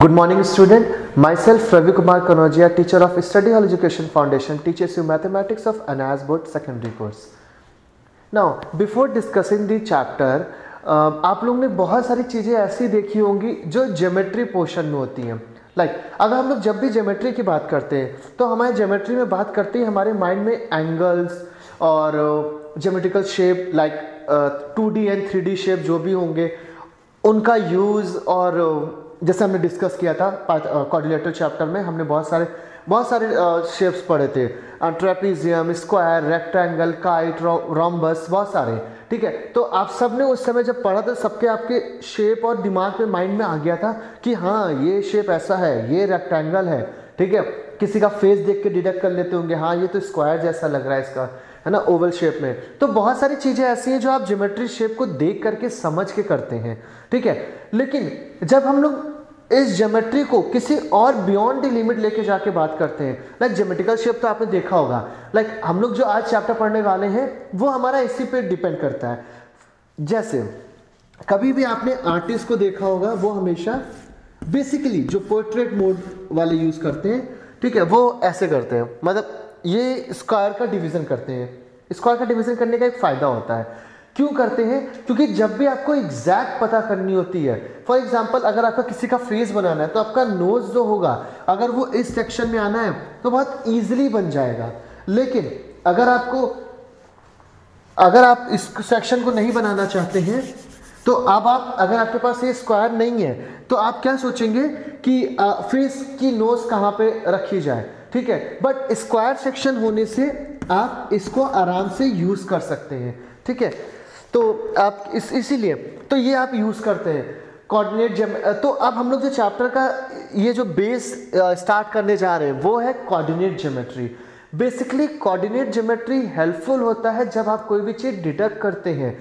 Good morning student, myself Ravi Kumar Kanojia, teacher of Study Hall Education Foundation, teaches you mathematics of Anaz Board secondary course. Now before discussing the chapter, आप लोग ने बहुत सारी चीज़ें ऐसी देखी होंगी जो ज्योमेट्री पोर्शन में होती हैं. अगर हम लोग जब भी ज्योमेट्री की बात करते हैं तो हमारे ज्योमेट्री में बात करते हैं हमारे माइंड में एंगल्स और geometrical shape 2D and 3D shape जो भी होंगे उनका यूज़, और जैसे हमने डिस्कस किया था क्वाड्रिलेटरल चैप्टर में, हमने बहुत सारे शेप्स पढ़े थे. Trapezium, square, rectangle, kite, rhombus, बहुत सारे. ठीक है, तो आप सब ने उस समय जब पढ़ा था सबके आपके शेप और दिमाग में माइंड में आ गया था कि हाँ ये शेप ऐसा है, ये रेक्टेंगल है. ठीक है, किसी का फेस देख के डिडक्ट कर लेते होंगे हाँ ये तो स्क्वायर जैसा लग रहा है इसका, है ना, ओवल शेप में. तो बहुत सारी चीज़ें ऐसी हैं जो आप ज्योमेट्री शेप को देख करके समझ के करते हैं. ठीक है, लेकिन जब हम लोग इस ज्योमेट्री को किसी और बियॉन्ड द लिमिट लेके जाके बात करते हैं, ज्योमेट्रिकल शेप तो आपने देखा होगा, हम लोग जो आज चैप्टर पढ़ने वाले हैं वो हमारा इसी पे डिपेंड करता है. जैसे कभी भी आपने आर्टिस्ट को देखा होगा वो हमेशा बेसिकली जो पोर्ट्रेट मोड वाले यूज करते हैं, ठीक है, वो ऐसे करते हैं, मतलब ये स्क्वायर का डिवीजन करते हैं. स्क्वायर का डिवीजन करने का एक फायदा होता है. क्यों करते हैं? क्योंकि जब भी आपको एग्जैक्ट पता करनी होती है, फॉर एग्जांपल अगर आपका किसी का फेस बनाना है तो आपका नोज जो होगा अगर वो इस सेक्शन में आना है तो बहुत इजीली बन जाएगा. लेकिन अगर आप इस सेक्शन को नहीं बनाना चाहते हैं तो अब आप अगर आपके पास ये स्क्वायर नहीं है तो आप क्या सोचेंगे कि फेस की नोज कहाँ पे रखी जाए. ठीक है, बट स्क्वायर सेक्शन होने से आप इसको आराम से यूज कर सकते हैं. ठीक है, तो आप इसीलिए तो ये आप यूज करते हैं कोऑर्डिनेट. तो अब हम लोग जो चैप्टर का ये जो बेस स्टार्ट करने जा रहे हैं वो है coordinate geometry. Basically coordinate geometry helpful होता है जब आप कोई भी चीज डिडक्ट करते हैं.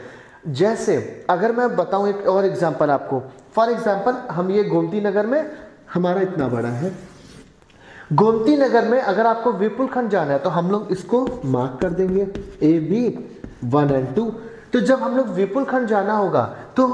जैसे अगर मैं बताऊं एक और एग्जांपल आपको, फॉर एग्जांपल हम ये गोमती नगर में, हमारा इतना बड़ा है, गोमती नगर में अगर आपको विपुल खंड जाना है तो हम लोग इसको मार्क कर देंगे AB 1 and 2. तो जब हम लोग विपुल खंड जाना होगा तो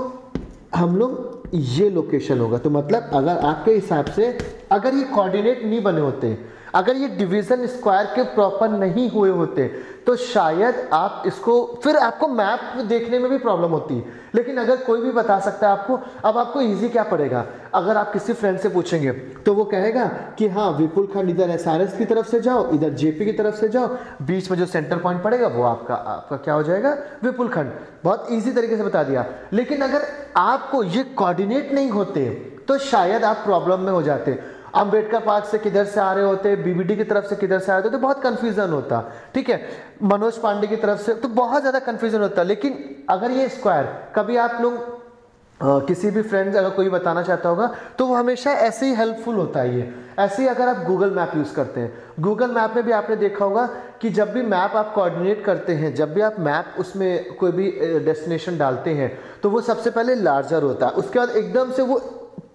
हम लोग ये लोकेशन होगा. तो मतलब अगर आपके हिसाब से अगर ये कोऑर्डिनेट नहीं बने होते, अगर ये डिवीजन स्क्वायर के प्रॉपर नहीं हुए होते तो शायद आप इसको, फिर आपको मैप देखने में भी प्रॉब्लम होती. लेकिन अगर कोई भी बता सकता है आपको, अब आपको इजी क्या पड़ेगा, अगर आप किसी फ्रेंड से पूछेंगे तो वो कहेगा कि हाँ विपुल खंड इधर SRS की तरफ से जाओ, इधर JP की तरफ से जाओ, बीच में जो सेंटर पॉइंट पड़ेगा वो आपका क्या हो जाएगा, विपुल खंड. बहुत ईजी तरीके से बता दिया. लेकिन अगर आपको ये कोऑर्डिनेट नहीं होते तो शायद आप प्रॉब्लम में हो जाते. अंबेडकर पार्क से किधर से आ रहे होते, BBD की तरफ से किधर से आ रहे होते तो बहुत कंफ्यूजन होता. ठीक है, मनोज पांडे की तरफ से तो बहुत ज़्यादा कंफ्यूजन होता. लेकिन अगर ये स्क्वायर कभी आप लोग किसी भी फ्रेंड्स अगर कोई बताना चाहता होगा तो वो हमेशा ऐसे ही हेल्पफुल होता है. ये ऐसे ही अगर आप गूगल मैप यूज़ करते हैं, गूगल मैप में भी आपने देखा होगा कि जब भी मैप आप कोऑर्डिनेट करते हैं, जब भी आप मैप उसमें कोई भी डेस्टिनेशन डालते हैं तो वो सबसे पहले लार्जर होता है, उसके बाद एकदम से वो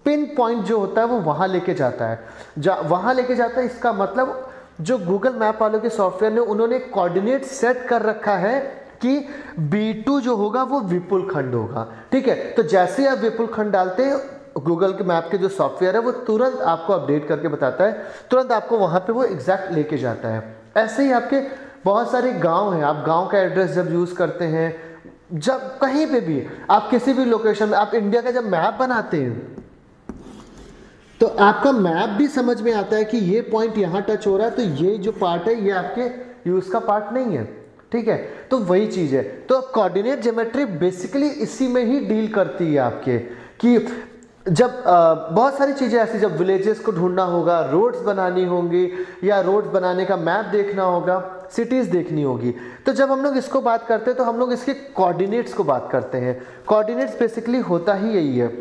पिन पॉइंट जो होता है वो वहाँ लेके जाता है, वहाँ लेके जाता है. इसका मतलब जो गूगल मैप वालों के सॉफ्टवेयर ने उन्होंने कोऑर्डिनेट सेट कर रखा है कि B2 जो होगा वो विपुल खंड होगा. ठीक है, तो जैसे ही आप विपुल खंड डालते हैं गूगल के मैप के जो सॉफ्टवेयर है वो तुरंत आपको अपडेट करके बताता है, तुरंत आपको वहाँ पे वो एग्जैक्ट लेके जाता है. ऐसे ही आपके बहुत सारे गाँव हैं, आप गाँव का एड्रेस जब यूज़ करते हैं, जब कहीं पे भी आप किसी भी लोकेशन में, आप इंडिया का जब मैप बनाते हैं तो आपका मैप भी समझ में आता है कि ये पॉइंट यहाँ टच हो रहा है तो ये जो पार्ट है ये आपके यूज का पार्ट नहीं है. ठीक है, तो वही चीज है. तो कोऑर्डिनेट ज्योमेट्री बेसिकली इसी में ही डील करती है आपके, कि जब बहुत सारी चीजें ऐसी, जब विलेजेस को ढूंढना होगा, रोड्स बनानी होंगी या रोड्स बनाने का मैप देखना होगा, सिटीज देखनी होगी, तो जब हम लोग इसको बात करते हैं तो हम लोग इसके कोऑर्डिनेट्स को बात करते हैं. कोऑर्डिनेट्स बेसिकली होता ही यही है.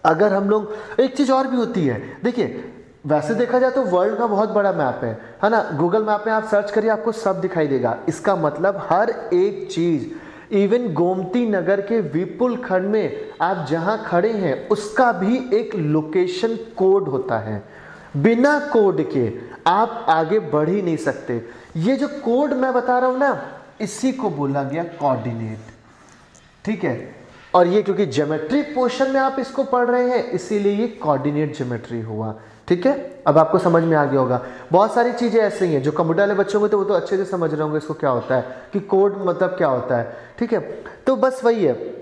अगर हम लोग, एक चीज़ और भी होती है, देखिए वैसे देखा जाए तो वर्ल्ड का बहुत बड़ा मैप है ना, गूगल मैप में आप सर्च करिए आपको सब दिखाई देगा. इसका मतलब हर एक चीज़, इवन गोमती नगर के विपुल खंड में आप जहां खड़े हैं उसका भी एक लोकेशन कोड होता है. बिना कोड के आप आगे बढ़ ही नहीं सकते. ये जो कोड मैं बता रहा हूं ना, इसी को बोला गया कोऑर्डिनेट. ठीक है, और ये क्योंकि ज्योमेट्री पोर्शन में आप इसको पढ़ रहे हैं इसीलिए ये कोऑर्डिनेट ज्योमेट्री हुआ। ठीक है, अब आपको समझ में आ गया होगा। बहुत सारी चीजें ऐसी हैं जो कंप्यूटर वाले बच्चों को तो वो तो अच्छे से समझ रहे होंगे इसको क्या होता है, कि कोड मतलब क्या होता है। ठीक है, तो बस वही है।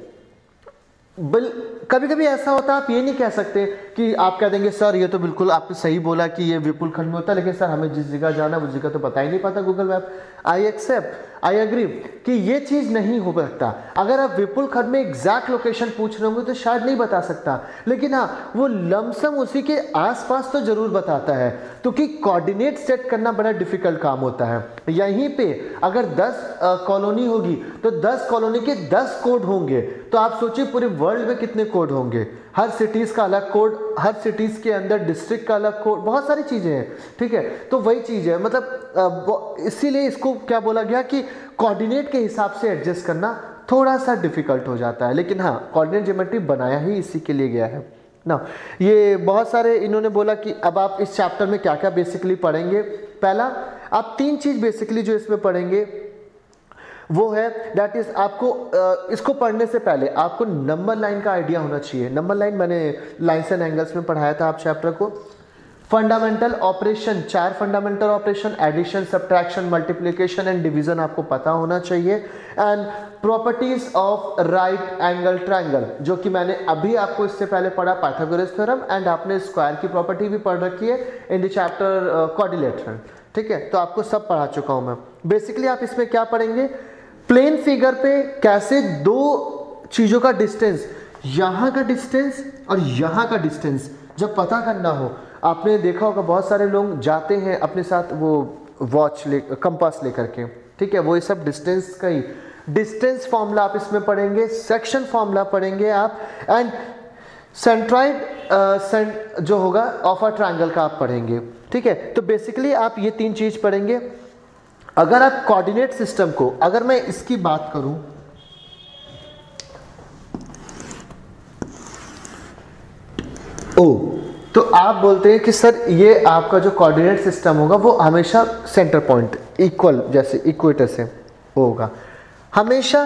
कभी कभी ऐसा होता है आप ये नहीं कह सकते कि आप कह देंगे सर ये तो बिल्कुल आपने सही बोला कि ये विपुल खंड में होता है, लेकिन सर हमें जिस जगह जाना है उस जगह तो पता ही नहीं पाता Google map. I accept, I agree कि ये चीज नहीं हो सकता। अगर आप विपुल खंड में एग्जैक्ट लोकेशन पूछ रहे होंगे तो शायद नहीं बता सकता, लेकिन हाँ वो लमसम उसी के आसपास तो जरूर बताता है, क्योंकि कोऑर्डिनेट सेट करना बड़ा डिफिकल्ट काम होता है। यहीं पे अगर 10 कॉलोनी होगी तो 10 कॉलोनी के 10 कोड होंगे, तो आप सोचिए पूरे वर्ल्ड में कितने कोड होंगे। हर सिटीज का अलग कोड, हर सिटीज के अंदर डिस्ट्रिक्ट का अलग कोड, बहुत सारी चीजें हैं। ठीक है, तो वही चीज है, मतलब इसीलिए इसको क्या बोला गया कि कोऑर्डिनेट के हिसाब से एडजस्ट करना थोड़ा सा डिफिकल्ट हो जाता है, लेकिन हाँ कोऑर्डिनेट ज्योमेट्री बनाया ही इसी के लिए गया है ना। ये बहुत सारे इन्होंने बोला कि अब आप इस चैप्टर में क्या क्या बेसिकली पढ़ेंगे। पहला आप 3 चीज बेसिकली जो इसमें पढ़ेंगे वो है दैट इज आपको इसको पढ़ने से पहले आपको नंबर लाइन का आइडिया होना चाहिए। नंबर लाइन मैंने लाइन्स एंड एंगल्स में पढ़ाया था आप चैप्टर को। Fundamental operation, 4 fundamental operation, addition, subtraction, multiplication and division आपको पता होना चाहिए। And properties of right angle triangle, जो कि मैंने अभी आपको इससे पहले पढ़ा पाइथागोरस थ्योरम, एंड आपने स्क्वायर की प्रॉपर्टी भी पढ़ रखी है इन द चैप्टर क्वाड्रिलेटरल। ठीक है, तो आपको सब पढ़ा चुका हूं मैं। बेसिकली आप इसमें क्या पढ़ेंगे, प्लेन फिगर पे कैसे 2 चीजों का डिस्टेंस, यहां का डिस्टेंस और यहां का डिस्टेंस जब पता करना हो। आपने देखा होगा बहुत सारे लोग जाते हैं अपने साथ वो वॉच ले, कंपास लेकर के। ठीक है, वो ये सब डिस्टेंस का ही डिस्टेंस फॉर्मूला आप इसमें पढ़ेंगे, सेक्शन फॉर्मूला पढ़ेंगे आप, एंड सेंट्रॉइड जो होगा ऑफ अ ट्रायंगल का आप पढ़ेंगे। ठीक है, तो बेसिकली आप ये 3 चीज पढ़ेंगे। अगर आप कोऑर्डिनेट सिस्टम को, अगर मैं इसकी बात करूं, तो आप बोलते हैं कि सर ये आपका जो कोऑर्डिनेट सिस्टम होगा वो हमेशा सेंटर पॉइंट इक्वल, जैसे इक्वेटर से होगा, हमेशा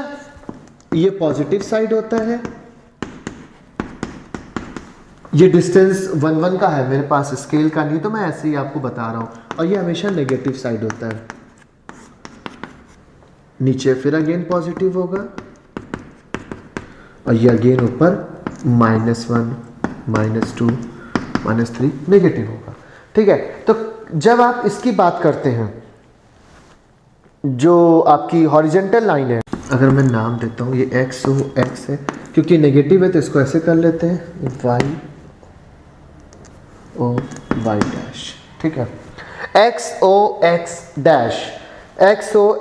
ये पॉजिटिव साइड होता है। ये डिस्टेंस 1 1 का है मेरे पास, स्केल का नहीं, तो मैं ऐसे ही आपको बता रहा हूं। और ये हमेशा नेगेटिव साइड होता है, नीचे फिर अगेन पॉजिटिव होगा, और ये अगेन ऊपर -1 -2 -3 नेगेटिव होगा। ठीक है, तो जब आप इसकी बात करते हैं, जो आपकी हॉरिजॉन्टल लाइन है, अगर मैं नाम देता हूं ये x है, क्योंकि नेगेटिव है तो इसको ऐसे कर लेते हैं y डैश। ठीक है, x o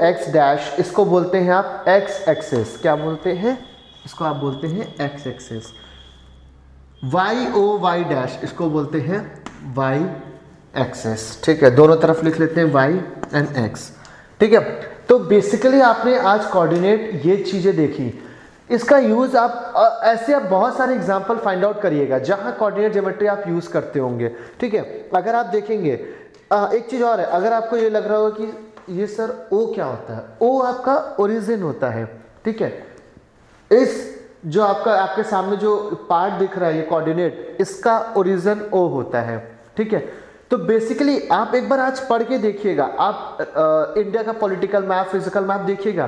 x डैश इसको बोलते हैं आप x एक्सेस। क्या बोलते हैं इसको? आप बोलते हैं x एक्सेस। y डैश इसको बोलते हैं y एक्सेस। ठीक है, दोनों तरफ लिख लेते हैं y एंड x। ठीक है, तो बेसिकली आपने आज कोऑर्डिनेट ये चीजें देखी, इसका यूज आप ऐसे आप बहुत सारे एग्जांपल फाइंड आउट करिएगा जहां कोऑर्डिनेट ज्योमेट्री आप यूज करते होंगे। ठीक है, अगर आप देखेंगे एक चीज और है, अगर आपको ये लग रहा होगा कि ये सर ओ क्या होता है, ओ आपका ओरिजिन होता है। ठीक है, इस जो आपके सामने जो पार्ट दिख रहा है ये कोऑर्डिनेट, इसका ओरिजिन ओ होता है। ठीक है, तो बेसिकली आप एक बार आज पढ़ के देखिएगा, आप इंडिया का पॉलिटिकल मैप, फिजिकल मैप देखिएगा,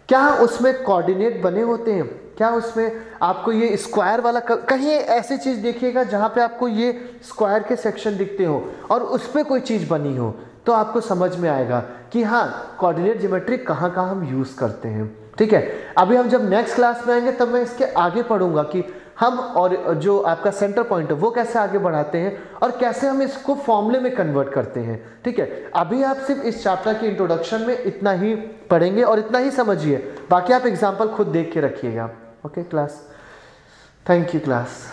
क्या उसमें कोऑर्डिनेट बने होते हैं? क्या उसमें आपको ये स्क्वायर वाला कहीं ऐसी चीज देखिएगा जहां पे आपको ये स्क्वायर के सेक्शन दिखते हो और उस पर कोई चीज बनी हो, तो आपको समझ में आएगा कि हाँ कोऑर्डिनेट ज्योमेट्री कहाँ कहाँ हम यूज करते हैं। ठीक है, अभी हम जब नेक्स्ट क्लास में आएंगे तब मैं इसके आगे पढ़ूंगा कि हम और जो आपका सेंटर पॉइंट है वो कैसे आगे बढ़ाते हैं और कैसे हम इसको फॉर्मूले में कन्वर्ट करते हैं। ठीक है, अभी आप सिर्फ इस चैप्टर के इंट्रोडक्शन में इतना ही पढ़ेंगे और इतना ही समझिए, बाकी आप एग्जाम्पल खुद देख के रखिएगा। Okay class, thank you class.